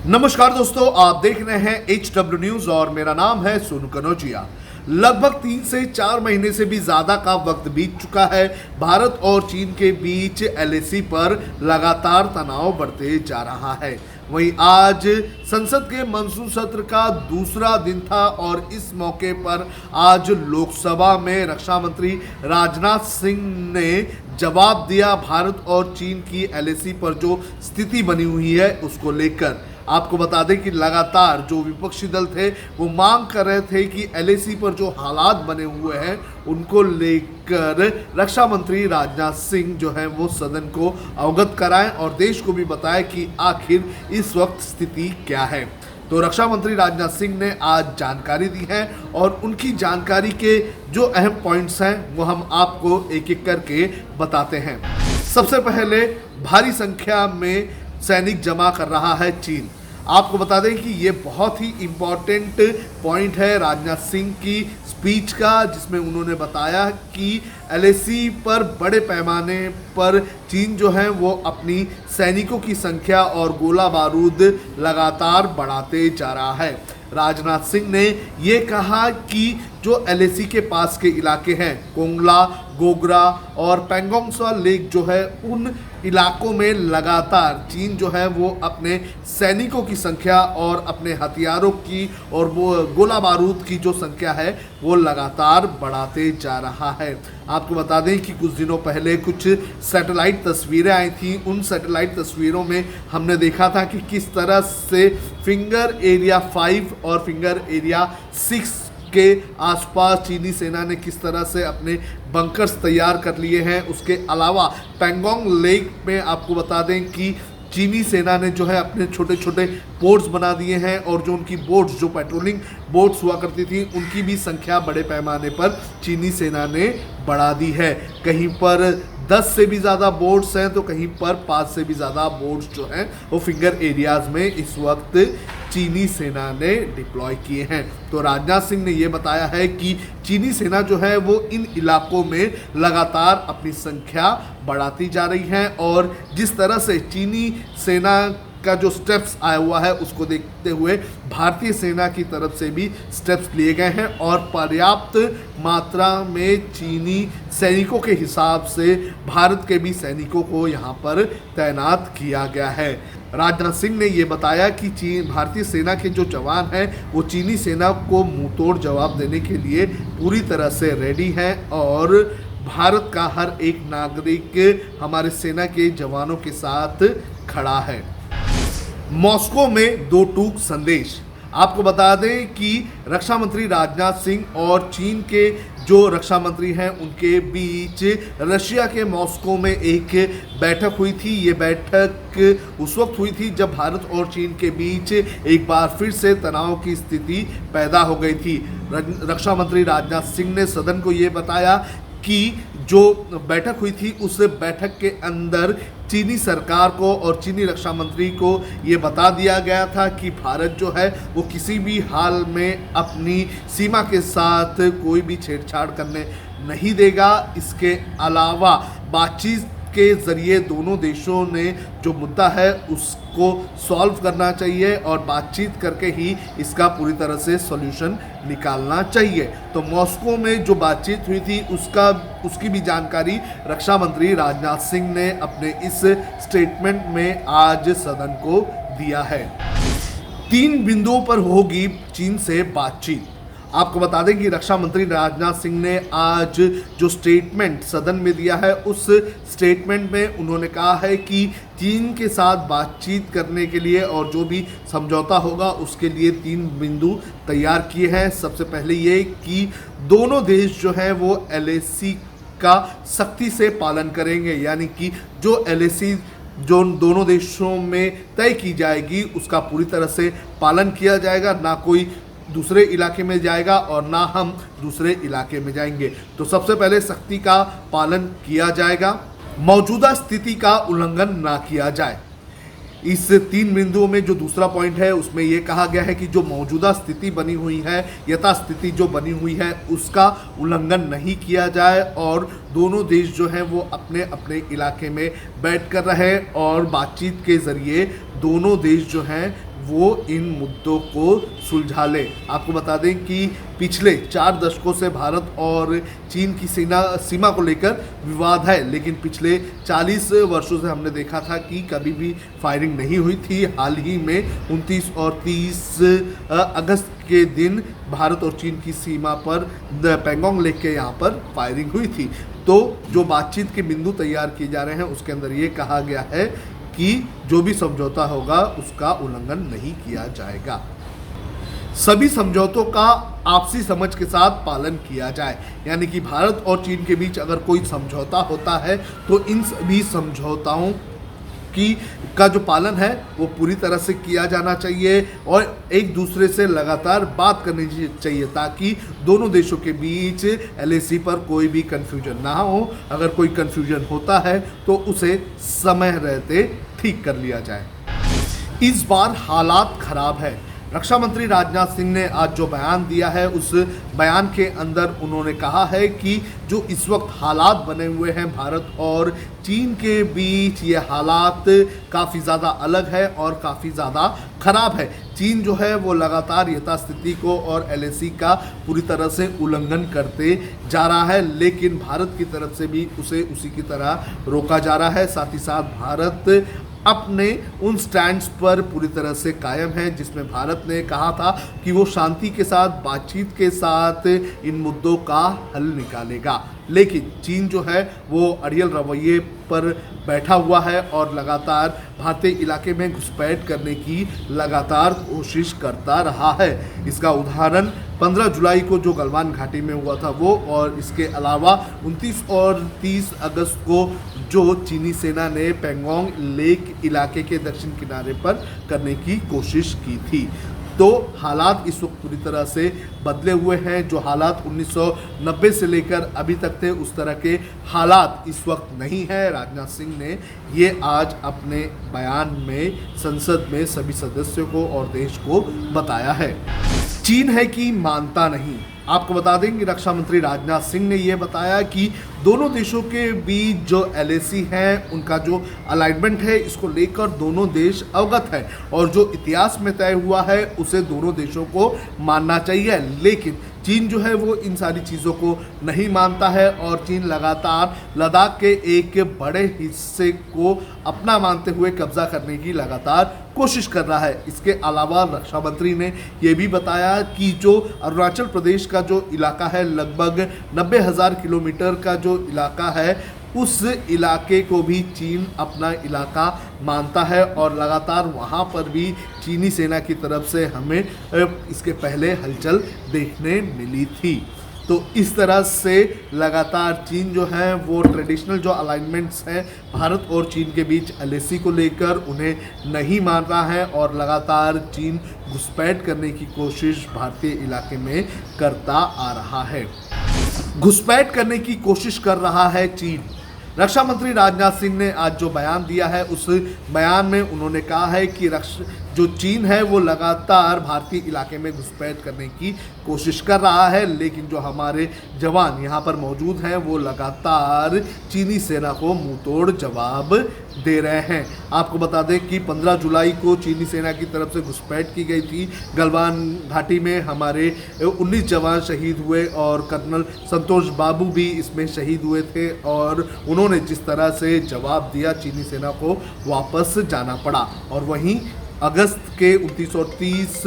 नमस्कार दोस्तों, आप देख रहे हैं HW न्यूज और मेरा नाम है सोनू कनौजिया। लगभग 3 से 4 महीने से भी ज्यादा का वक्त बीत चुका है। भारत और चीन के बीच LAC पर लगातार तनाव बढ़ते जा रहा है। वहीं आज संसद के मानसून सत्र का दूसरा दिन था और इस मौके पर आज लोकसभा में रक्षा मंत्री राजनाथ सिंह ने जवाब दिया भारत और चीन की LAC पर जो स्थिति बनी हुई है उसको लेकर। आपको बता दें कि लगातार जो विपक्षी दल थे वो मांग कर रहे थे कि LAC पर जो हालात बने हुए हैं उनको लेकर रक्षा मंत्री राजनाथ सिंह जो है वो सदन को अवगत कराएं और देश को भी बताएं कि आखिर इस वक्त स्थिति क्या है। तो रक्षा मंत्री राजनाथ सिंह ने आज जानकारी दी है और उनकी जानकारी के जो अहम पॉइंट्स हैं वो हम आपको एक एक करके बताते हैं। सबसे पहले, भारी संख्या में सैनिक जमा कर रहा है चीन। आपको बता दें कि ये बहुत ही इम्पॉर्टेंट पॉइंट है राजनाथ सिंह की स्पीच का, जिसमें उन्होंने बताया कि LAC पर बड़े पैमाने पर चीन जो है वो अपनी सैनिकों की संख्या और गोला बारूद लगातार बढ़ाते जा रहा है। राजनाथ सिंह ने ये कहा कि जो LAC के पास के इलाके हैं, कोंगला, गोगरा और पेंगोंग त्सो लेक जो है, उन इलाकों में लगातार चीन जो है वो अपने सैनिकों की संख्या और अपने हथियारों की और वो गोला बारूद की जो संख्या है वो लगातार बढ़ाते जा रहा है। आपको बता दें कि कुछ दिनों पहले कुछ सैटेलाइट तस्वीरें आई थी। उन सैटेलाइट तस्वीरों में हमने देखा था कि किस तरह से फिंगर एरिया 5 और फिंगर एरिया 6 के आसपास चीनी सेना ने किस तरह से अपने बंकर्स तैयार कर लिए हैं। उसके अलावा पेंगोंग लेक में आपको बता दें कि चीनी सेना ने जो है अपने छोटे छोटे बोट्स बना दिए हैं और जो उनकी बोट्स, जो पेट्रोलिंग बोट्स हुआ करती थी, उनकी भी संख्या बड़े पैमाने पर चीनी सेना ने बढ़ा दी है। कहीं पर 10 से भी ज़्यादा बोट्स हैं तो कहीं पर 5 से भी ज़्यादा बोट्स जो हैं वो फिंगर एरियाज़ में इस वक्त चीनी सेना ने डिप्लॉय किए हैं। तो राजनाथ सिंह ने ये बताया है कि चीनी सेना जो है वो इन इलाकों में लगातार अपनी संख्या बढ़ाती जा रही है और जिस तरह से चीनी सेना का जो स्टेप्स आया हुआ है उसको देखते हुए भारतीय सेना की तरफ से भी स्टेप्स लिए गए हैं और पर्याप्त मात्रा में चीनी सैनिकों के हिसाब से भारत के भी सैनिकों को यहाँ पर तैनात किया गया है। राजनाथ सिंह ने ये बताया कि भारतीय सेना के जो जवान हैं वो चीनी सेना को मुंहतोड़ जवाब देने के लिए पूरी तरह से रेडी हैं और भारत का हर एक नागरिक हमारे सेना के जवानों के साथ खड़ा है। मॉस्को में 2 टूक संदेश। आपको बता दें कि रक्षा मंत्री राजनाथ सिंह और चीन के जो रक्षा मंत्री हैं उनके बीच रशिया के मॉस्को में एक बैठक हुई थी। ये बैठक उस वक्त हुई थी जब भारत और चीन के बीच एक बार फिर से तनाव की स्थिति पैदा हो गई थी। रक्षा मंत्री राजनाथ सिंह ने सदन को ये बताया कि जो बैठक हुई थी उस बैठक के अंदर चीनी सरकार को और चीनी रक्षा मंत्री को ये बता दिया गया था कि भारत जो है वो किसी भी हाल में अपनी सीमा के साथ कोई भी छेड़छाड़ करने नहीं देगा। इसके अलावा बातचीत के ज़रिए दोनों देशों ने जो मुद्दा है उसको सॉल्व करना चाहिए और बातचीत करके ही इसका पूरी तरह से सॉल्यूशन निकालना चाहिए। तो मॉस्को में जो बातचीत हुई थी उसकी भी जानकारी रक्षा मंत्री राजनाथ सिंह ने अपने इस स्टेटमेंट में आज सदन को दिया है। 3 बिंदुओं पर होगी चीन से बातचीत। आपको बता दें कि रक्षा मंत्री राजनाथ सिंह ने आज जो स्टेटमेंट सदन में दिया है उस स्टेटमेंट में उन्होंने कहा है कि चीन के साथ बातचीत करने के लिए और जो भी समझौता होगा उसके लिए 3 बिंदु तैयार किए हैं। सबसे पहले ये कि दोनों देश जो है वो LAC का सख्ती से पालन करेंगे, यानी कि जो LAC जो दोनों देशों में तय की जाएगी उसका पूरी तरह से पालन किया जाएगा। ना कोई दूसरे इलाके में जाएगा और ना हम दूसरे इलाके में जाएंगे। तो सबसे पहले सख्ती का पालन किया जाएगा, मौजूदा स्थिति का उल्लंघन ना किया जाए। इस 3 बिंदुओं में जो दूसरा पॉइंट है उसमें यह कहा गया है कि जो मौजूदा स्थिति बनी हुई है, यथास्थिति जो बनी हुई है, उसका उल्लंघन नहीं किया जाए और दोनों देश जो हैं वो अपने अपने इलाके में बैठ कर रहे और बातचीत के ज़रिए दोनों देश जो हैं वो इन मुद्दों को सुलझा ले। आपको बता दें कि पिछले 4 दशकों से भारत और चीन की सीमा को लेकर विवाद है, लेकिन पिछले 40 वर्षों से हमने देखा था कि कभी भी फायरिंग नहीं हुई थी। हाल ही में 29 और 30 अगस्त के दिन भारत और चीन की सीमा पर पेंगोंग लेक के यहाँ पर फायरिंग हुई थी। तो जो बातचीत के बिंदु तैयार किए जा रहे हैं उसके अंदर ये कहा गया है कि जो भी समझौता होगा उसका उल्लंघन नहीं किया जाएगा। सभी समझौतों का आपसी समझ के साथ पालन किया जाए, यानी कि भारत और चीन के बीच अगर कोई समझौता होता है तो इन सभी समझौताओं का जो पालन है वो पूरी तरह से किया जाना चाहिए और एक दूसरे से लगातार बात करनी चाहिए ताकि दोनों देशों के बीच LAC पर कोई भी कन्फ्यूजन ना हो। अगर कोई कन्फ्यूजन होता है तो उसे समय रहते ठीक कर लिया जाए। इस बार हालात खराब है। रक्षा मंत्री राजनाथ सिंह ने आज जो बयान दिया है उस बयान के अंदर उन्होंने कहा है कि जो इस वक्त हालात बने हुए हैं भारत और चीन के बीच, ये हालात काफ़ी ज़्यादा अलग है और काफ़ी ज़्यादा ख़राब है। चीन जो है वो लगातार यथास्थिति को और LAC का पूरी तरह से उल्लंघन करते जा रहा है, लेकिन भारत की तरफ से भी उसे उसी की तरह रोका जा रहा है। साथ ही साथ भारत अपने उन स्टैंड्स पर पूरी तरह से कायम है जिसमें भारत ने कहा था कि वो शांति के साथ, बातचीत के साथ इन मुद्दों का हल निकालेगा, लेकिन चीन जो है वो अड़ियल रवैये पर बैठा हुआ है और लगातार भारतीय इलाके में घुसपैठ करने की लगातार कोशिश करता रहा है। इसका उदाहरण 15 जुलाई को जो गलवान घाटी में हुआ था वो, और इसके अलावा 29 और 30 अगस्त को जो चीनी सेना ने पेंगोंग लेक इलाके के दक्षिण किनारे पर करने की कोशिश की थी। तो हालात इस वक्त पूरी तरह से बदले हुए हैं। जो हालात 1990 से लेकर अभी तक थे उस तरह के हालात इस वक्त नहीं है। राजनाथ सिंह ने ये आज अपने बयान में संसद में सभी सदस्यों को और देश को बताया है। चीन है कि मानता नहीं। आपको बता दें कि रक्षा मंत्री राजनाथ सिंह ने यह बताया कि दोनों देशों के बीच जो LAC है उनका जो अलाइनमेंट है इसको लेकर दोनों देश अवगत है और जो इतिहास में तय हुआ है उसे दोनों देशों को मानना चाहिए, लेकिन चीन जो है वो इन सारी चीज़ों को नहीं मानता है और चीन लगातार लद्दाख के एक बड़े हिस्से को अपना मानते हुए कब्जा करने की लगातार कोशिश कर रहा है। इसके अलावा रक्षा मंत्री ने यह भी बताया कि जो अरुणाचल प्रदेश का जो इलाका है, लगभग 90,000 किलोमीटर का जो इलाका है, उस इलाके को भी चीन अपना इलाका मानता है और लगातार वहाँ पर भी चीनी सेना की तरफ से हमें इसके पहले हलचल देखने मिली थी। तो इस तरह से लगातार चीन जो है वो ट्रेडिशनल जो अलाइनमेंट्स हैं भारत और चीन के बीच LAC को लेकर उन्हें नहीं मान रहा है और लगातार चीन घुसपैठ करने की कोशिश भारतीय इलाके में करता आ रहा है। घुसपैठ करने की कोशिश कर रहा है चीन। रक्षा मंत्री राजनाथ सिंह ने आज जो बयान दिया है उस बयान में उन्होंने कहा है कि जो चीन है वो लगातार भारतीय इलाके में घुसपैठ करने की कोशिश कर रहा है, लेकिन जो हमारे जवान यहाँ पर मौजूद हैं वो लगातार चीनी सेना को मुंहतोड़ जवाब दे रहे हैं। आपको बता दें कि 15 जुलाई को चीनी सेना की तरफ से घुसपैठ की गई थी गलवान घाटी में। हमारे 19 जवान शहीद हुए और कर्नल संतोष बाबू भी इसमें शहीद हुए थे और उन्होंने जिस तरह से जवाब दिया चीनी सेना को वापस जाना पड़ा। और वहीं अगस्त के 29 और 30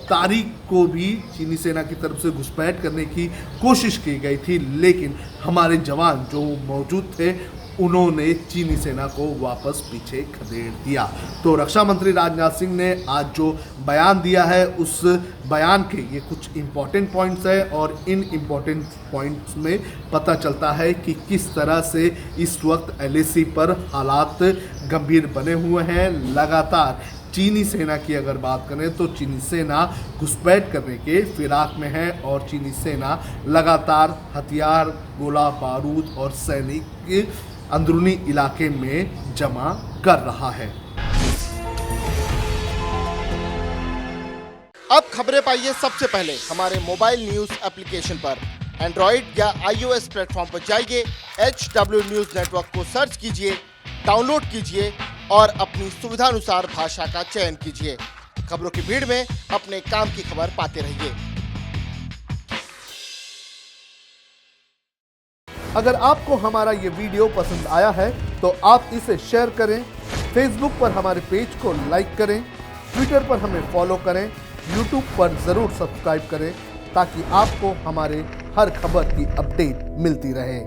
तारीख को भी चीनी सेना की तरफ से घुसपैठ करने की कोशिश की गई थी, लेकिन हमारे जवान जो मौजूद थे उन्होंने चीनी सेना को वापस पीछे खदेड़ दिया। तो रक्षा मंत्री राजनाथ सिंह ने आज जो बयान दिया है उस बयान के ये कुछ इम्पॉर्टेंट पॉइंट्स है और इन इम्पॉर्टेंट पॉइंट्स में पता चलता है कि किस तरह से इस वक्त LAC पर हालात गंभीर बने हुए हैं। लगातार चीनी सेना की अगर बात करें तो चीनी सेना घुसपैठ करने के फिराक में है और चीनी सेना लगातार हथियार, गोला बारूद और सैनिक अंदरूनी इलाके में जमा कर रहा है। अब खबरें पाइए सबसे पहले हमारे मोबाइल न्यूज एप्लीकेशन पर। एंड्रॉइड या iOS प्लेटफॉर्म पर जाइए, HW न्यूज नेटवर्क को सर्च कीजिए, डाउनलोड कीजिए और अपनी सुविधानुसार भाषा का चयन कीजिए। खबरों की भीड़ में अपने काम की खबर पाते रहिए। अगर आपको हमारा ये वीडियो पसंद आया है तो आप इसे शेयर करें, फेसबुक पर हमारे पेज को लाइक करें, ट्विटर पर हमें फॉलो करें, यूट्यूब पर ज़रूर सब्सक्राइब करें ताकि आपको हमारे हर खबर की अपडेट मिलती रहे।